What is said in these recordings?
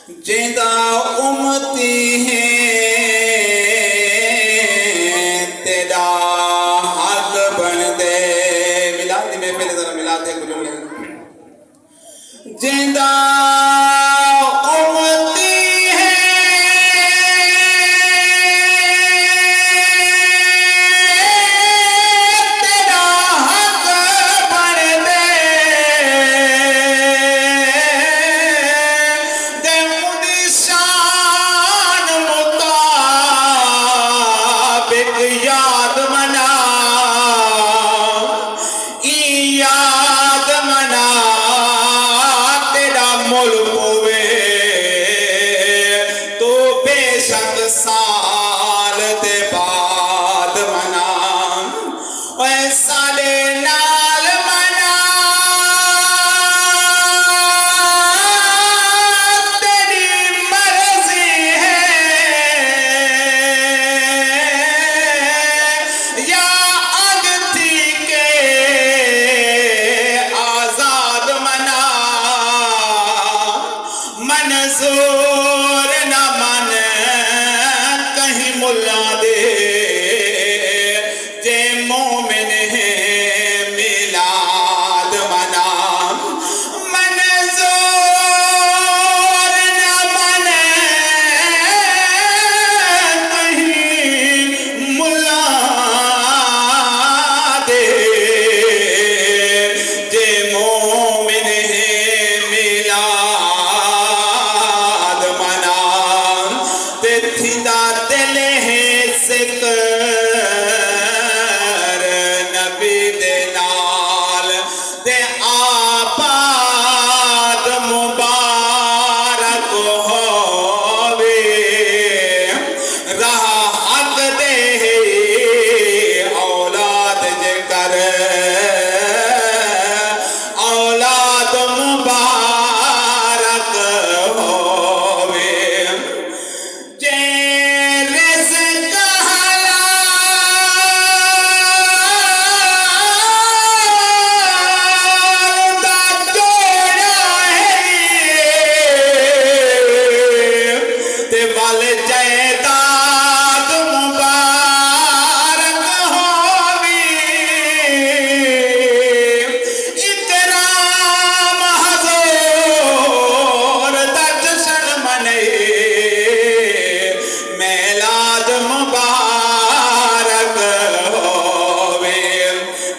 جیندہ امتی ہیں تیرا حق بن دے ملاد دی محفل ذرا ملاد دے کچھ جملے جیندہ امتی سال دے بعد منا اے سالے نال منا تیری مرضی ہے یا اگتی کے آزاد منا منظور نہ من ملا دے جے مومن ہے میلاد منا منظور نہ من کہیں ملا دے جے مومن ہے میلاد منا تے تھیندا نبی دے نال دے آباد مبارک ہووے راہ حق دے اولاد جے کر اولاد مبارک ہووے جائیداد مبارک ہووی اکرام حضور دا جشن منے میلاد مبارک ہووی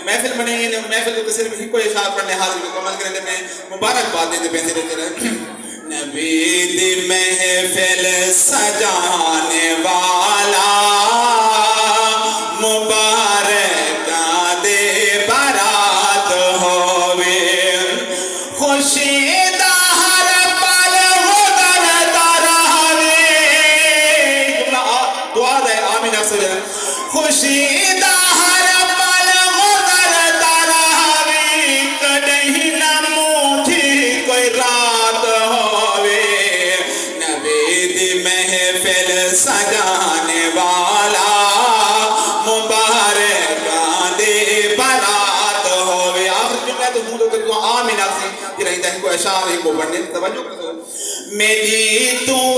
محفل بنے محفل کو صرف ہی کوئی اشعار پڑھنے حاضر کو عمل کرنے میں مبارک بات دیتے پہنتے رہتے رہے نبی دی محفل سجانے والا مبارک دے برات ہووے خوشی دا ہر پل گزرتا رہے دعا دے آمین اکثر خوشی دا ہر پل گزرتا رہے کدہیں نہ موٹھی کوئی رات محفل سجانے والا مبارک دے برات ہووے آخر جملہ تو ہوں تو آمین آخر یہ رہی تھا ان کو اشعار ہی کو پڑھنے توجہ کرو میری تو